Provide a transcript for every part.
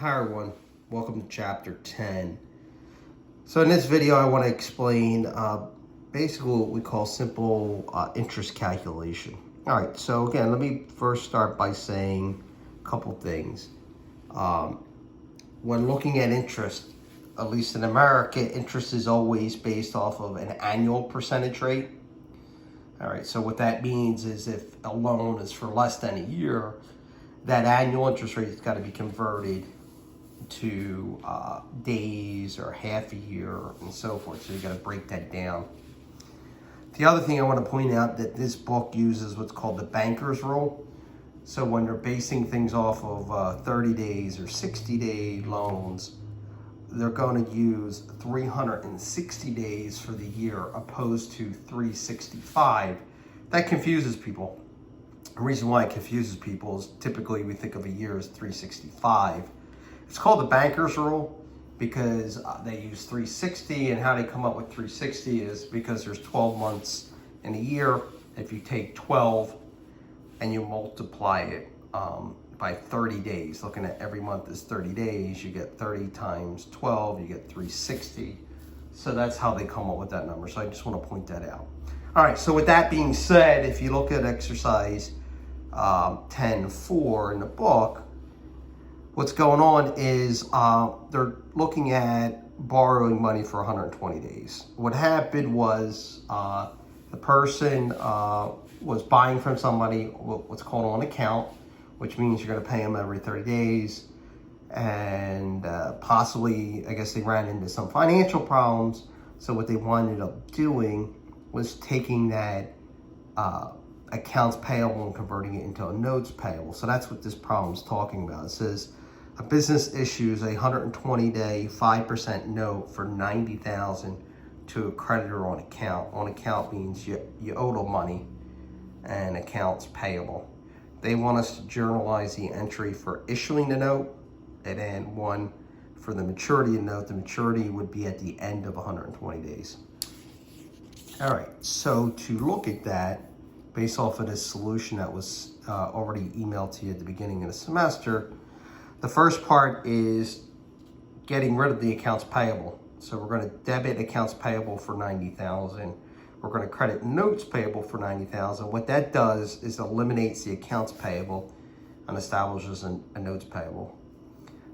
Hi everyone, welcome to chapter 10. So in this video I want to explain basically what we call simple interest calculation. Alright, so again let me first start by saying a couple things. When looking at interest, at least in America, interest is always based off of an annual percentage rate. Alright, so what that means is if a loan is for less than a year, that annual interest rate has got to be converted to days or half a year and so forth. So you got to break that down. The other thing I want to point out that this book uses what's called the banker's rule. So when they're basing things off of 30 days or 60-day loans, they're going to use 360 days for the year opposed to 365. That confuses people. The reason why it confuses people is typically we think of a year as 365. It's called the banker's rule because they use 360, and how they come up with 360 is because there's 12 months in a year. If you take 12 and you multiply it by 30 days, looking at every month is 30 days, you get 30 times 12, you get 360. So that's how they come up with that number. So I just want to point that out. All right, so with that being said, if you look at exercise 10.4 in the book, what's going on is they're looking at borrowing money for 120 days. What happened was the person was buying from somebody what's called on account, which means you're going to pay them every 30 days. And possibly, I guess they ran into some financial problems. So what they wound up doing was taking that accounts payable and converting it into a notes payable. So that's what this problem is talking about. It says a business issues a 120-day 5% note for $90,000 to a creditor on account. On account means you owe them money, and accounts payable. They want us to journalize the entry for issuing the note, and then one for the maturity of the note. The maturity would be at the end of 120 days. All right, so to look at that, based off of this solution that was already emailed to you at the beginning of the semester, the first part is getting rid of the accounts payable. So we're going to debit accounts payable for $90,000. We're going to credit notes payable for $90,000. What that does is eliminates the accounts payable and establishes a notes payable.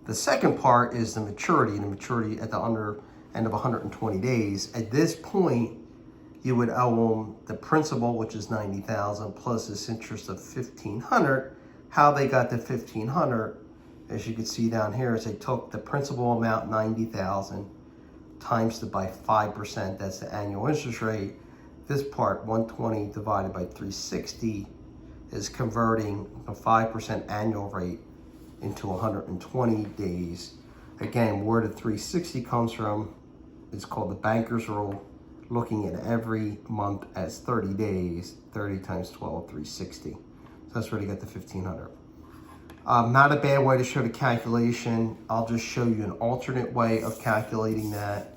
The second part is the maturity. The maturity at the under end of 120 days. At this point, you would owe them the principal, which is $90,000, plus this interest of $1,500. How they got the $1,500, as you can see down here, is they took the principal amount, $90,000, times it by 5%. That's the annual interest rate. This part, 120 divided by 360, is converting a 5% annual rate into 120 days. Again, where the 360 comes from is called the banker's rule, looking at every month as 30 days, 30 times 12, 360. So that's where they get the 1,500. Not a bad way to show the calculation. I'll just show you an alternate way of calculating that.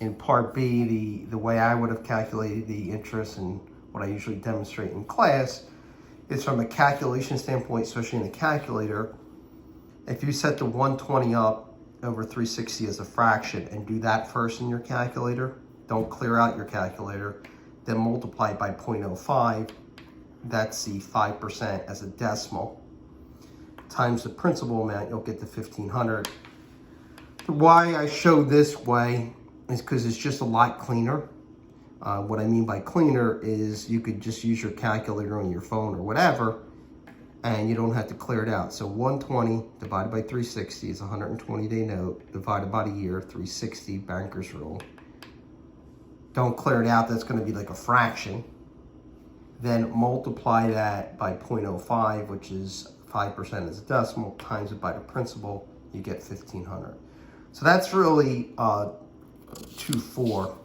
In part B, the way I would have calculated the interest and what I usually demonstrate in class is from a calculation standpoint, especially in a calculator. If you set the 120 up over 360 as a fraction and do that first in your calculator, don't clear out your calculator, then multiply it by 0.05, that's the 5% as a decimal, times the principal amount, you'll get the 1,500. Why I show this way is because it's just a lot cleaner. What I mean by cleaner is you could just use your calculator on your phone or whatever, and you don't have to clear it out. So 120 divided by 360 is a 120-day note, divided by the year, 360, banker's rule. Don't clear it out, that's going to be like a fraction. Then multiply that by 0.05, which is 5% as a decimal, times it by the principal, you get 1,500. So that's really 2.4.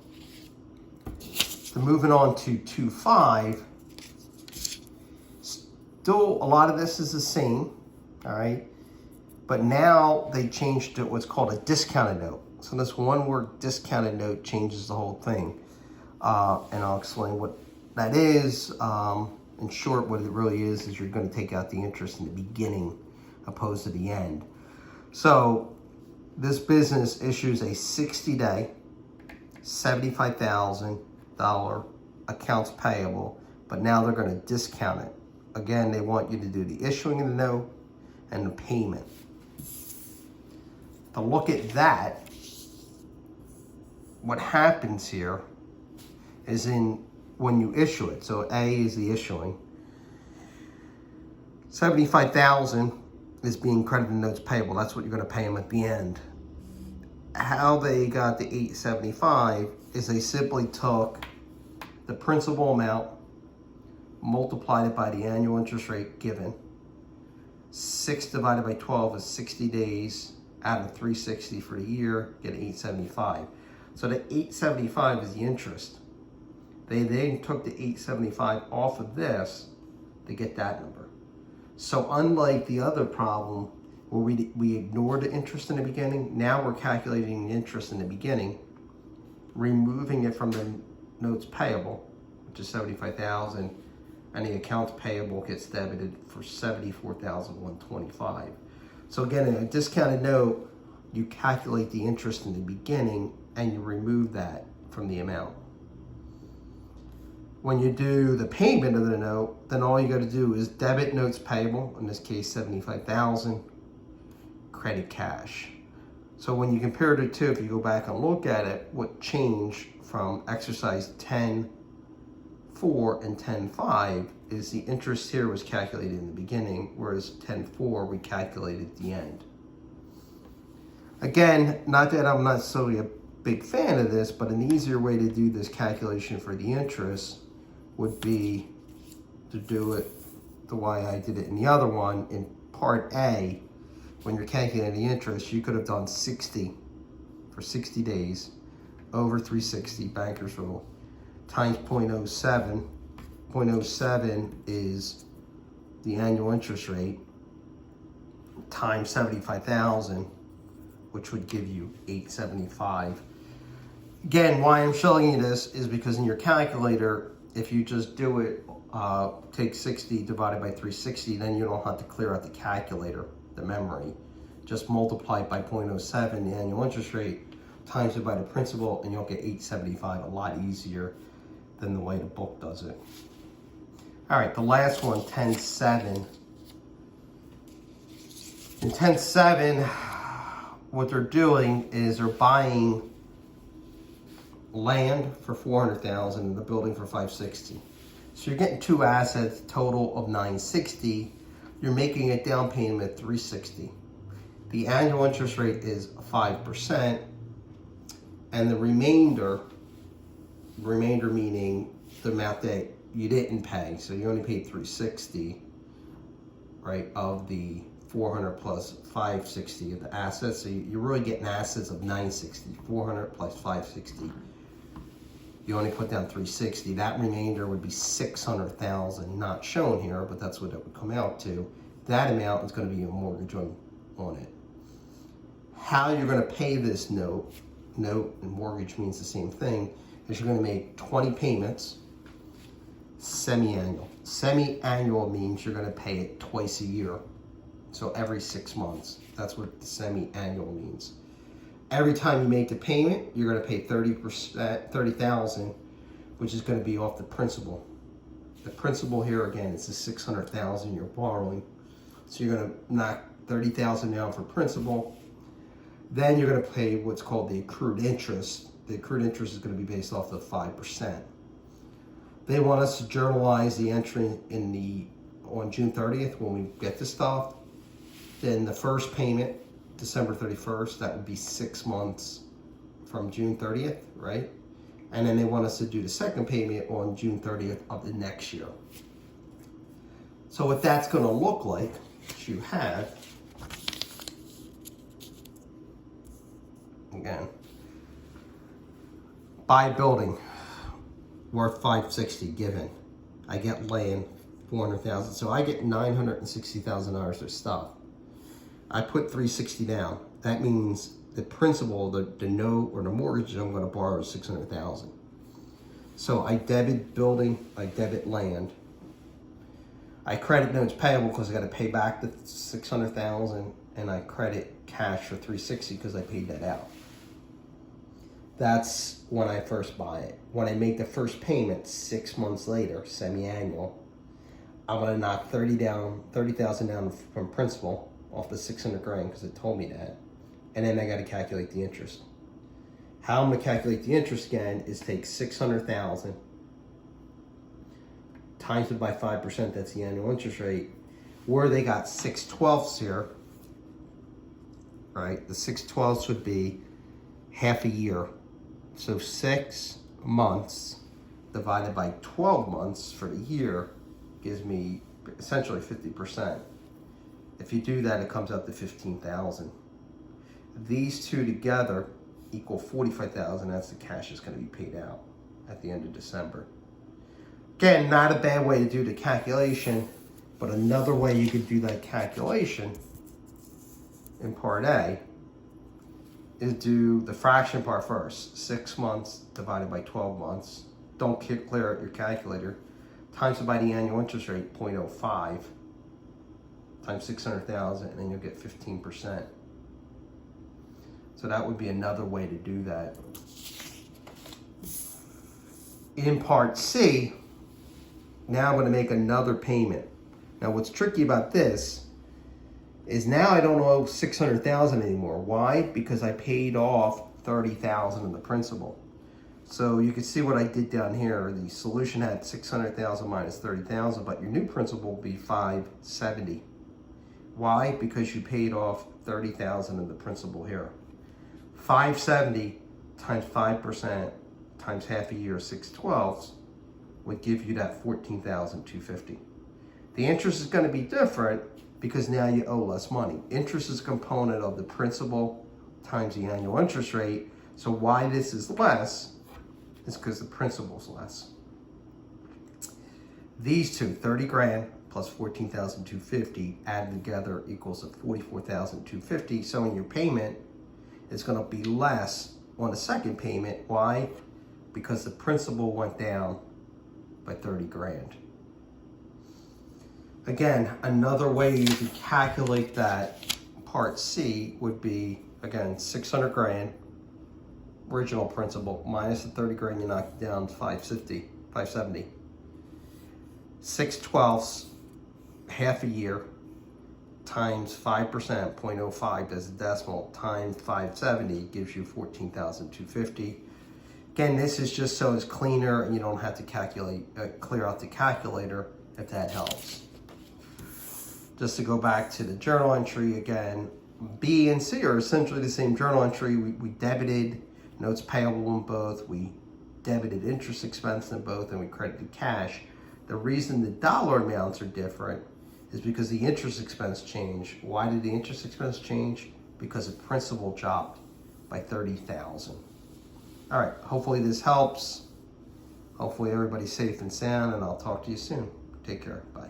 So moving on to 2.5, still a lot of this is the same, all right? But now they changed to what's called a discounted note. So this one word discounted note changes the whole thing. And I'll explain what that is. In short, what it really is you're going to take out the interest in the beginning opposed to the end. So this business issues a 60-day, $75,000 accounts payable, but now they're going to discount it. Again, they want you to do the issuing of the note and the payment. To look at that, what happens here is when you issue it. So A is the issuing. 75,000 is being credited in notes payable. That's what you're going to pay them at the end. How they got the 875 is they simply took the principal amount, multiplied it by the annual interest rate given. 6 divided by 12 is 60 days out of 360 for the year, get 875. So the 875 is the interest. They then took the 875 off of this to get that number. So unlike the other problem where we ignored the interest in the beginning, now we're calculating the interest in the beginning, removing it from the notes payable, which is 75,000, and the accounts payable gets debited for 74,125. So again, in a discounted note, you calculate the interest in the beginning and you remove that from the amount. When you do the payment of the note, then all you got to do is debit notes payable, in this case 75,000, credit cash. So when you compare the two, if you go back and look at it, what changed from exercise 10.4 and 10.5 is the interest here was calculated in the beginning, whereas 10.4 we calculated at the end. Again, not that I'm not necessarily a big fan of this, but an easier way to do this calculation for the interest would be to do it the way I did it in the other one. In part A, when you're calculating the interest, you could have done 60 for 60 days over 360 bankers rule times 0.07. 0.07 is the annual interest rate times 75,000, which would give you 875. Again, why I'm showing you this is because in your calculator, if you just do it, take 60 divided by 360, then you don't have to clear out the calculator, the memory. Just multiply it by 0.07, the annual interest rate, times it by the principal, and you'll get 875, a lot easier than the way the book does it. All right, the last one, 10.7. In 10.7, what they're doing is they're buying land for 400,000 and the building for 560. So you're getting two assets, total of 960. You're making a down payment at 360. The annual interest rate is 5%, and the remainder meaning the amount that you didn't pay. So you only paid 360, right, of the 400 plus 560 of the assets. So you're really getting assets of 960, 400 plus 560. You only put down 360. That remainder would be 600,000, not shown here, but that's what it would come out to. That amount is going to be a mortgage on it. How you're going to pay this note and mortgage means the same thing, is you're going to make 20 payments, semi-annual. Semi-annual means you're going to pay it twice a year. So every 6 months. That's what the semi-annual means. Every time you make the payment, you're going to pay 30,000, which is going to be off the principal. The principal here again is the 600,000 you're borrowing. So you're going to knock 30,000 down for principal. Then you're going to pay what's called the accrued interest. The accrued interest is going to be based off the 5%. They want us to journalize the entry on June 30th when we get the stuff. Then the first payment, December 31st, that would be 6 months from June 30th, right? And then they want us to do the second payment on June 30th of the next year. So what that's going to look like, which you have, again, buy a building worth 560 given. I get land 400,000, so I get $960,000 of stuff. I put 360 down. That means the principal, the note or the mortgage I'm going to borrow is 600,000. So I debit building, I debit land. I credit notes payable because I got to pay back the 600,000, and I credit cash for 360 because I paid that out. That's when I first buy it. When I make the first payment 6 months later, semi-annual, I'm gonna knock 30,000 down from principal off the 600 grand because it told me that, and then I got to calculate the interest. How I'm gonna calculate the interest again is take 600,000 times it by 5%. That's the annual interest rate. Where they got 6/12 here, right? The 6/12 would be half a year. So 6 months divided by 12 months for the year gives me essentially 50%. If you do that, it comes out to 15,000. These two together equal 45,000. That's the cash that's going to be paid out at the end of December. Again, not a bad way to do the calculation, but another way you could do that calculation in Part A is do the fraction part first. 6 months divided by 12 months. Don't clear out your calculator. Times it by the annual interest rate, 0.05, times 600,000, and then you'll get 15%. So that would be another way to do that. In Part C, now I'm going to make another payment. Now what's tricky about this is now I don't owe 600,000 anymore. Why? Because I paid off 30,000 in the principal. So you can see what I did down here. The solution had 600,000 minus 30,000, but your new principal will be 570. Why? Because you paid off 30,000 in the principal here. 570 times 5% times half a year, 6/12 would give you that 14,250. The interest is going to be different because now you owe less money. Interest is a component of the principal times the annual interest rate. So why this is less is because the principal's less. These two, 30 grand plus 14,250 added together equals 44,250. So in your payment, it's going to be less on the second payment. Why? Because the principal went down by 30 grand. Again, another way you can calculate that Part C would be, again, 600 grand original principal minus the 30 grand you knocked down, 570. 6/12, half a year, times 5%, 0.05 as a decimal, times 570 gives you 14,250. Again, this is just so it's cleaner and you don't have to clear out the calculator, if that helps. Just to go back to the journal entry again, B and C are essentially the same journal entry. We debited notes payable in both, we debited interest expense in both, and we credited cash. The reason the dollar amounts are different is because the interest expense changed. Why did the interest expense change? Because the principal dropped by 30,000. All right, hopefully this helps. Hopefully everybody's safe and sound, and I'll talk to you soon. Take care, bye.